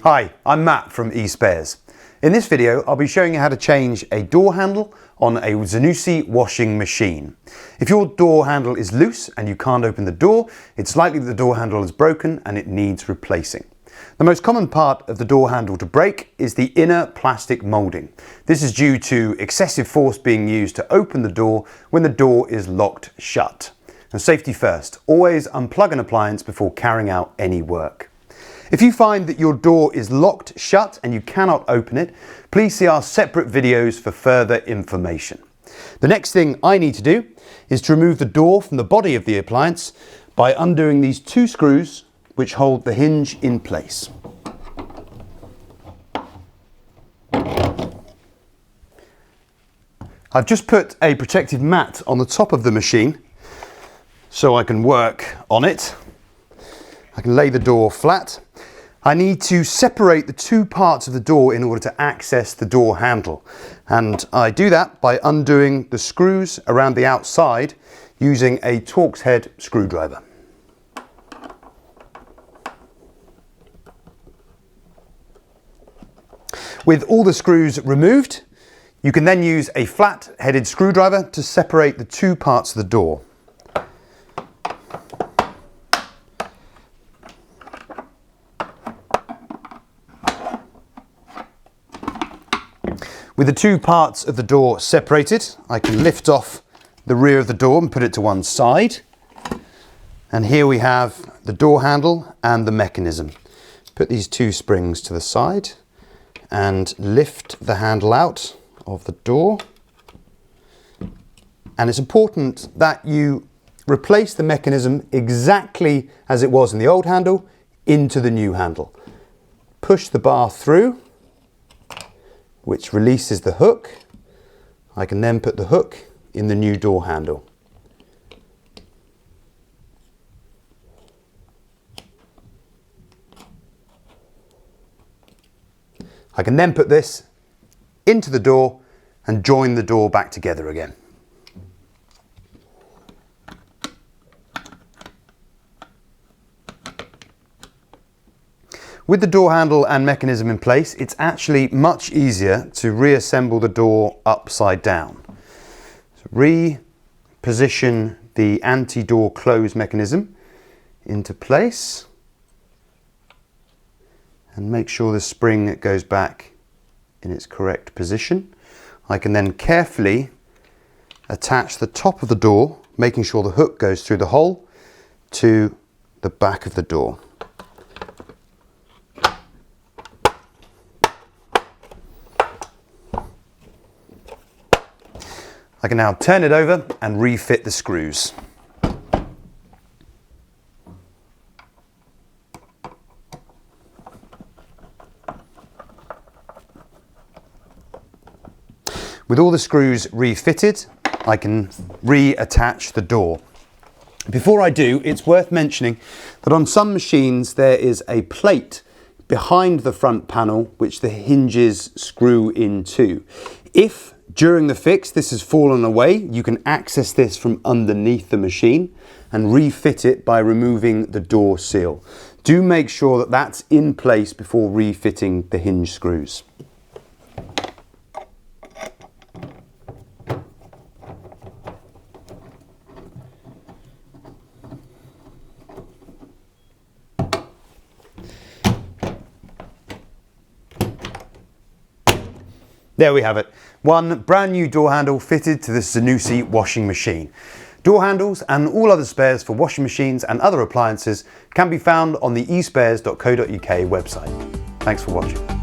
Hi, I'm Matt from eSpares. In this video, I'll be showing you how to change a door handle on a Zanussi washing machine. If your door handle is loose and you can't open the door, it's likely that the door handle is broken and it needs replacing. The most common part of the door handle to break is the inner plastic moulding. This is due to excessive force being used to open the door when the door is locked shut. And safety first, always unplug an appliance before carrying out any work. If you find that your door is locked shut and you cannot open it, please see our separate videos for further information. The next thing I need to do is to remove the door from the body of the appliance by undoing these two screws which hold the hinge in place. I've just put a protective mat on the top of the machine so I can work on it. I can lay the door flat. I need to separate the two parts of the door in order to access the door handle, and I do that by undoing the screws around the outside using a Torx head screwdriver. With all the screws removed, you can then use a flat-headed screwdriver to separate the two parts of the door. With the two parts of the door separated, I can lift off the rear of the door and put it to one side. And here we have the door handle and the mechanism. Put these two springs to the side and lift the handle out of the door. And it's important that you replace the mechanism exactly as it was in the old handle into the new handle. Push the bar through, which releases the hook. I can then put the hook in the new door handle. I can then put this into the door and join the door back together again. With the door handle and mechanism in place, it's actually much easier to reassemble the door upside down. So reposition the anti-door close mechanism into place and make sure the spring goes back in its correct position. I can then carefully attach the top of the door, making sure the hook goes through the hole, to the back of the door. I can now turn it over and refit the screws. With all the screws refitted, I can reattach the door. Before I do, it's worth mentioning that on some machines there is a plate behind the front panel which the hinges screw into. If during the fix this has fallen away, you can access this from underneath the machine and refit it by removing the door seal. Do make sure that that's in place before refitting the hinge screws. There we have it. One brand new door handle fitted to this Zanussi washing machine. Door handles and all other spares for washing machines and other appliances can be found on the espares.co.uk website. Thanks for watching.